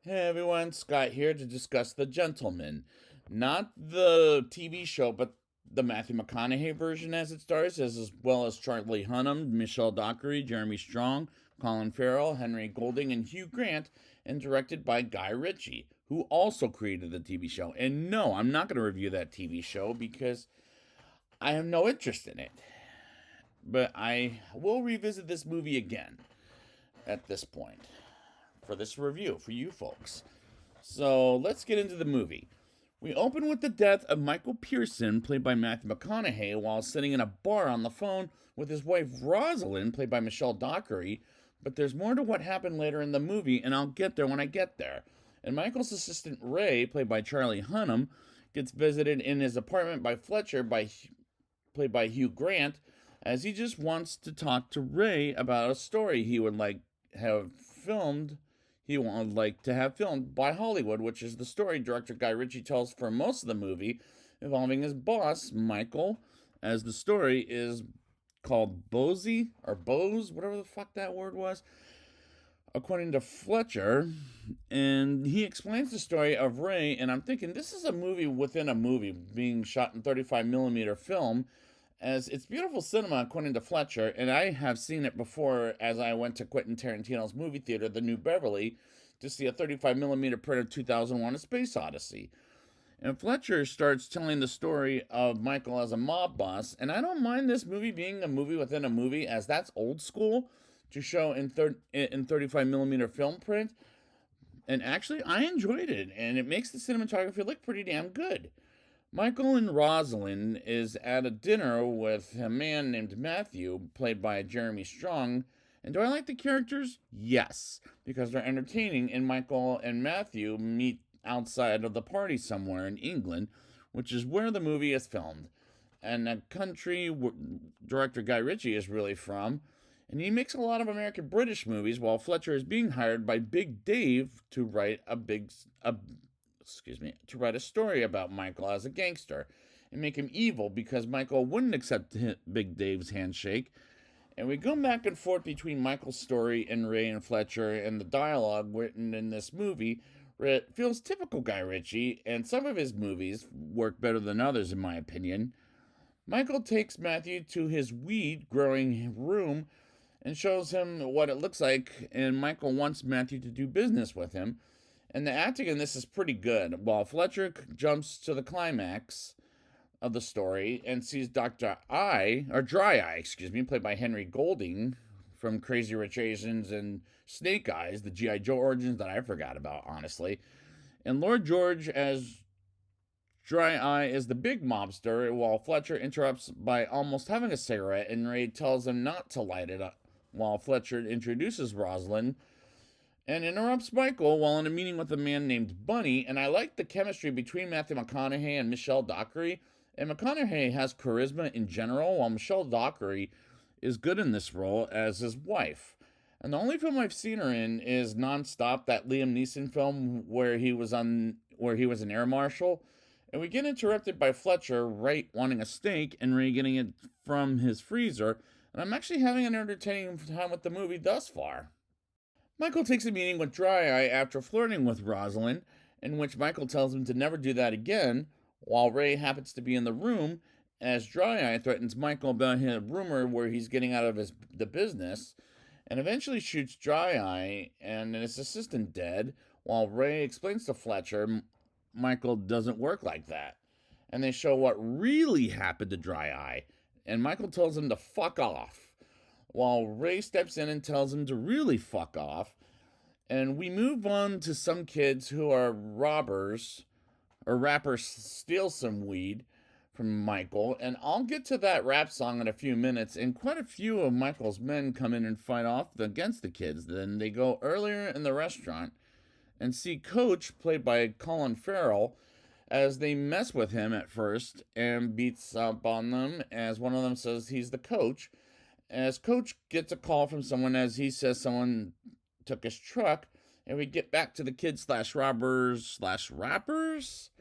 Hey everyone, Scott here to discuss The Gentleman. Not the TV show, but the Matthew McConaughey version as it stars, as well as Charlie Hunnam, Michelle Dockery, Jeremy Strong, Colin Farrell, Henry Golding, and Hugh Grant, and directed by Guy Ritchie, who also created the TV show. And no, I'm not going to review that TV show because I have no interest in it. But I will revisit this movie again at this point for this review for you folks. So let's get into the movie. We open with the death of Michael Pearson, played by Matthew McConaughey, while sitting in a bar on the phone with his wife Rosalind, played by Michelle Dockery. But there's more to what happened later in the movie, and I'll get there when I get there. And Michael's assistant Ray, played by Charlie Hunnam, gets visited in his apartment by Fletcher, played by Hugh Grant, as he just wants to talk to Ray about a story he would like have filmed he would like to have filmed by Hollywood, which is the story director Guy Ritchie tells for most of the movie, involving his boss, Michael, as the story is called Bose, or Bose, whatever the fuck that word was, according to Fletcher. And he explains the story of Ray, and I'm thinking this is a movie within a movie being shot in 35 millimeter film, as it's beautiful cinema according to Fletcher, and I have seen it before as I went to Quentin Tarantino's movie theater, the New Beverly, to see a 35 millimeter print of 2001: A Space Odyssey. And Fletcher starts telling the story of Michael as a mob boss, and I don't mind this movie being a movie within a movie, as that's old school to show in 35 millimeter film print. And actually, I enjoyed it, and it makes the cinematography look pretty damn good. Michael and Rosalind is at a dinner with a man named Matthew, played by Jeremy Strong. And do I like the characters? Yes, because they're entertaining, and Michael and Matthew meet outside of the party somewhere in England, which is where the movie is filmed, and a country director Guy Ritchie is really from. And he makes a lot of American British movies, while Fletcher is being hired by Big Dave to write to write a story about Michael as a gangster and make him evil because Michael wouldn't accept Big Dave's handshake. And we go back and forth between Michael's story and Ray and Fletcher, and the dialogue written in this movie it feels typical Guy Ritchie, and some of his movies work better than others in my opinion. Michael takes Matthew to his weed growing room and shows him what it looks like, and Michael wants Matthew to do business with him. And the acting in this is pretty good. While Fletcher jumps to the climax of the story and sees Dr. Dry Eye, played by Henry Golding from Crazy Rich Asians and Snake Eyes, the G.I. Joe origins that I forgot about, honestly. And Lord George as Dry Eye is the big mobster, while Fletcher interrupts by almost having a cigarette, and Ray tells him not to light it up, while Fletcher introduces Rosalind and interrupts Michael while in a meeting with a man named Bunny. And I like the chemistry between Matthew McConaughey and Michelle Dockery. And McConaughey has charisma in general, while Michelle Dockery is good in this role as his wife. And the only film I've seen her in is Nonstop, that Liam Neeson film where he was an air marshal. And we get interrupted by Fletcher, Ray wanting a steak, and Ray getting it from his freezer. And I'm actually having an entertaining time with the movie thus far. Michael takes a meeting with Dry Eye after flirting with Rosalind, in which Michael tells him to never do that again, while Ray happens to be in the room, as Dry Eye threatens Michael about his rumor where he's getting out of the business, and eventually shoots Dry Eye and his assistant dead, while Ray explains to Fletcher Michael doesn't work like that. And they show what really happened to Dry Eye, and Michael tells him to fuck off, while Ray steps in and tells him to really fuck off. And we move on to some kids who are robbers, or rappers steal some weed from Michael. And I'll get to that rap song in a few minutes. And quite a few of Michael's men come in and fight off against the kids. Then they go earlier in the restaurant and see Coach, played by Colin Farrell, as they mess with him at first and beats up on them, as one of them says he's the coach. As Coach gets a call from someone, as he says someone took his truck, and we get back to the kids slash robbers slash rappers,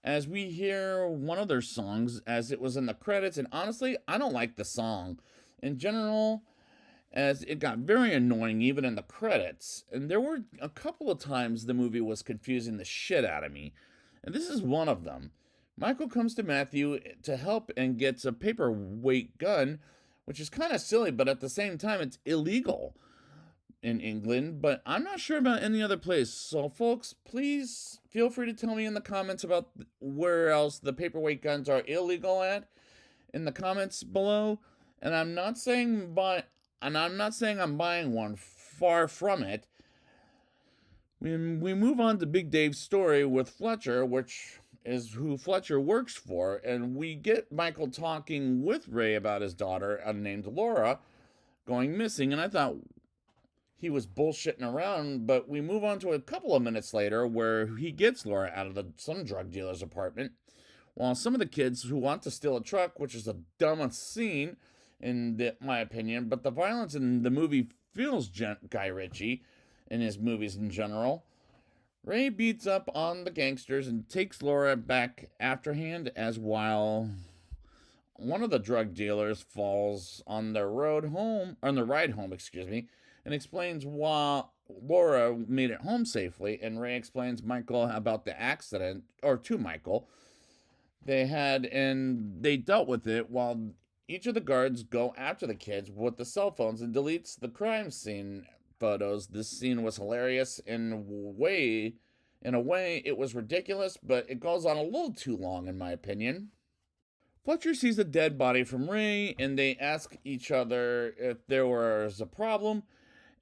as we hear one of their songs as it was in the credits. And honestly, I don't like the song in general. as it got very annoying even in the credits. And there were a couple of times the movie was confusing the shit out of me, and this is one of them. Michael comes to Matthew to help and gets a paperweight gun, which is kind of silly, but at the same time, it's illegal in England, but I'm not sure about any other place. So, folks, please feel free to tell me in the comments about where else the paperweight guns are illegal at in the comments below. And I'm not saying I'm buying one. Far from it. We move on to Big Dave's story with Fletcher, which is who Fletcher works for, and we get Michael talking with Ray about his daughter, named Laura, going missing. And I thought he was bullshitting around, but we move on to a couple of minutes later where he gets Laura out of some drug dealer's apartment, while some of the kids who want to steal a truck, which is the dumbest scene in my opinion, but the violence in the movie feels Guy Ritchie in his movies in general. Ray beats up on the gangsters and takes Laura back afterhand, as while one of the drug dealers falls on their ride home, and explains why Laura made it home safely. And Ray explains Michael about the accident, or to Michael, they had, and they dealt with it while each of the guards go after the kids with the cell phones and deletes the crime scene photos. This scene was hilarious in a way it was ridiculous, but it goes on a little too long in my opinion. Fletcher sees a dead body from Ray, and they ask each other if there was a problem,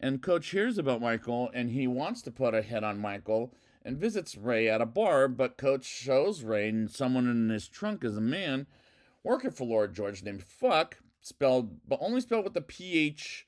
and Coach hears about Michael, and he wants to put a hit on Michael, and visits Ray at a bar, but Coach shows Ray someone in his trunk is a man working for Lord George named Fuck, only spelled with a PH,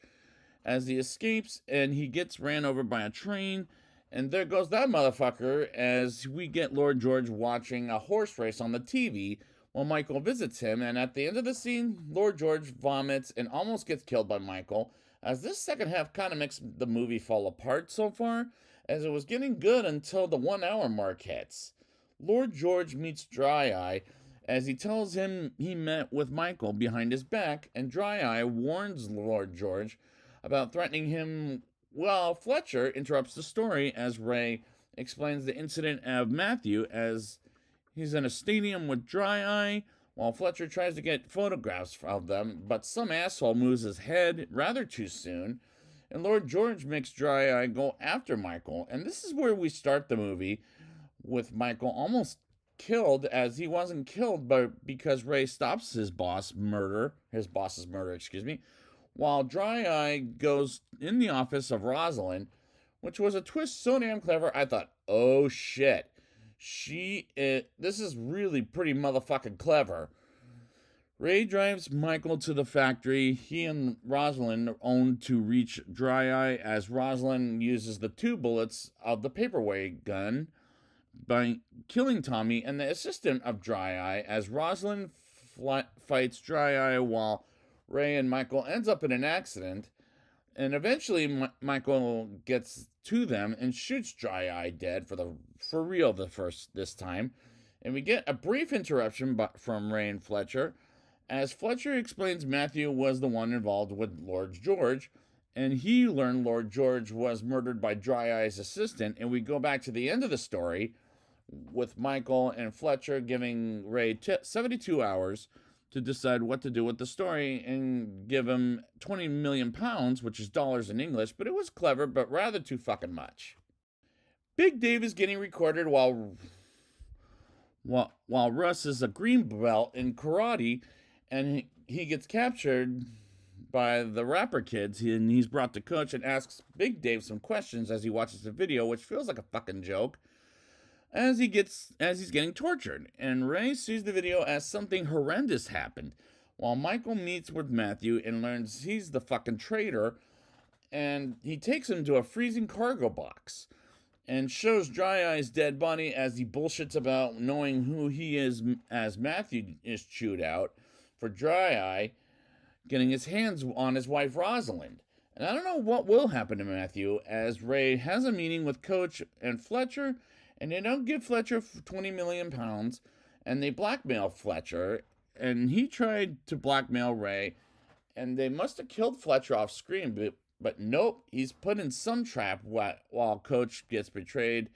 as he escapes, and he gets ran over by a train, and there goes that motherfucker, as we get Lord George watching a horse race on the TV, while Michael visits him, and at the end of the scene, Lord George vomits and almost gets killed by Michael, as this second half kind of makes the movie fall apart so far, as it was getting good until the 1 hour mark hits. Lord George meets Dry Eye, as he tells him he met with Michael behind his back, and Dry Eye warns Lord George about threatening him, while Fletcher interrupts the story as Ray explains the incident of Matthew as he's in a stadium with Dry Eye, while Fletcher tries to get photographs of them, but some asshole moves his head rather too soon, and Lord George makes Dry Eye go after Michael. And this is where we start the movie, with Michael almost killed, as he wasn't killed but because Ray stops his boss's murder, while Dry Eye goes in the office of Rosalind, which was a twist so damn clever. I thought, oh shit, this is really pretty motherfucking clever. Ray drives Michael to the factory he and Rosalind own to reach Dry Eye, as Rosalind uses the 2 bullets of the paperweight gun by killing Tommy and the assistant of Dry Eye, as Rosalind fights Dry Eye while Ray and Michael ends up in an accident, and eventually Michael gets to them and shoots Dry Eye dead for real this time. And we get a brief interruption from Ray and Fletcher, as Fletcher explains Matthew was the one involved with Lord George, and he learned Lord George was murdered by Dry Eye's assistant. And we go back to the end of the story with Michael and Fletcher giving Ray 72 hours to decide what to do with the story, and give him 20 million pounds, which is dollars in English, but it was clever, but rather too fucking much. Big Dave is getting recorded while Russ is a green belt in karate, and he gets captured by the rapper kids, and he's brought to Coach and asks Big Dave some questions as he watches the video, which feels like a fucking joke, as he's getting tortured. And Ray sees the video as something horrendous happened, while Michael meets with Matthew and learns he's the fucking traitor, and he takes him to a freezing cargo box and shows Dry Eye's dead body, as he bullshits about knowing who he is, as Matthew is chewed out for Dry Eye getting his hands on his wife Rosalind. And I don't know what will happen to Matthew, as Ray has a meeting with Coach and Fletcher, and they don't give Fletcher 20 million pounds, and they blackmail Fletcher, and he tried to blackmail Ray, and they must have killed Fletcher off screen, but nope, he's put in some trap while Coach gets betrayed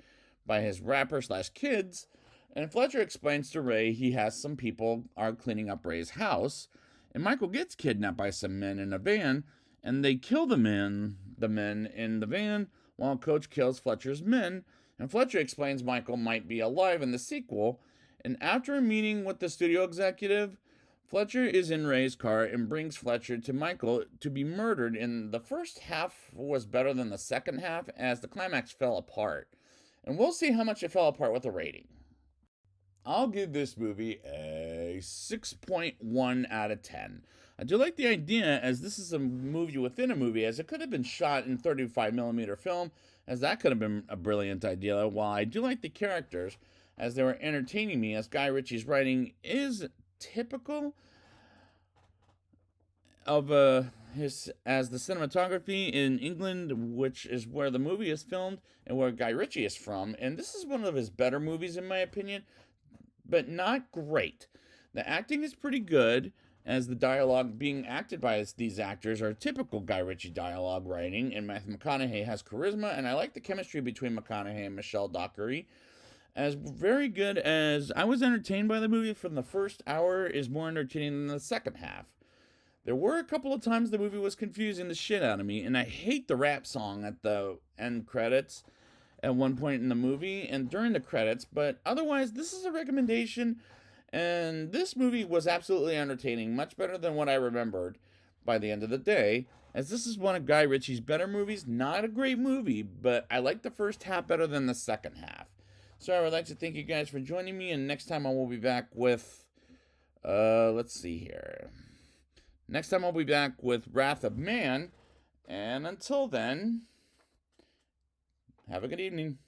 by his rapper/kids. And Fletcher explains to Ray he has some people are cleaning up Ray's house, and Michael gets kidnapped by some men in a van, and they kill the men in the van while Coach kills Fletcher's men. And Fletcher explains Michael might be alive in the sequel. And after a meeting with the studio executive, Fletcher is in Ray's car and brings Fletcher to Michael to be murdered. And the first half was better than the second half as the climax fell apart. And we'll see how much it fell apart with the rating. I'll give this movie a 6.1 out of 10. I do like the idea, as this is a movie within a movie, as it could have been shot in 35mm film, as that could have been a brilliant idea. While I do like the characters, as they were entertaining me, as Guy Ritchie's writing is typical of as the cinematography in England, which is where the movie is filmed and where Guy Ritchie is from. And this is one of his better movies, in my opinion, but not great. The acting is pretty good, as the dialogue being acted by these actors are typical Guy Ritchie dialogue writing, and Matthew McConaughey has charisma, and I like the chemistry between McConaughey and Michelle Dockery. As very good as I was entertained by the movie from the first hour, is more entertaining than the second half. There were a couple of times the movie was confusing the shit out of me, and I hate the rap song at the end credits at one point in the movie and during the credits, but otherwise, this is a recommendation, and this movie was absolutely entertaining, much better than what I remembered by the end of the day, as this is one of Guy Ritchie's better movies. Not a great movie, but I like the first half better than the second half. So I would like to thank you guys for joining me, and next time I will be back with, let's see here. Next time I'll be back with Wrath of Man, and until then, have a good evening.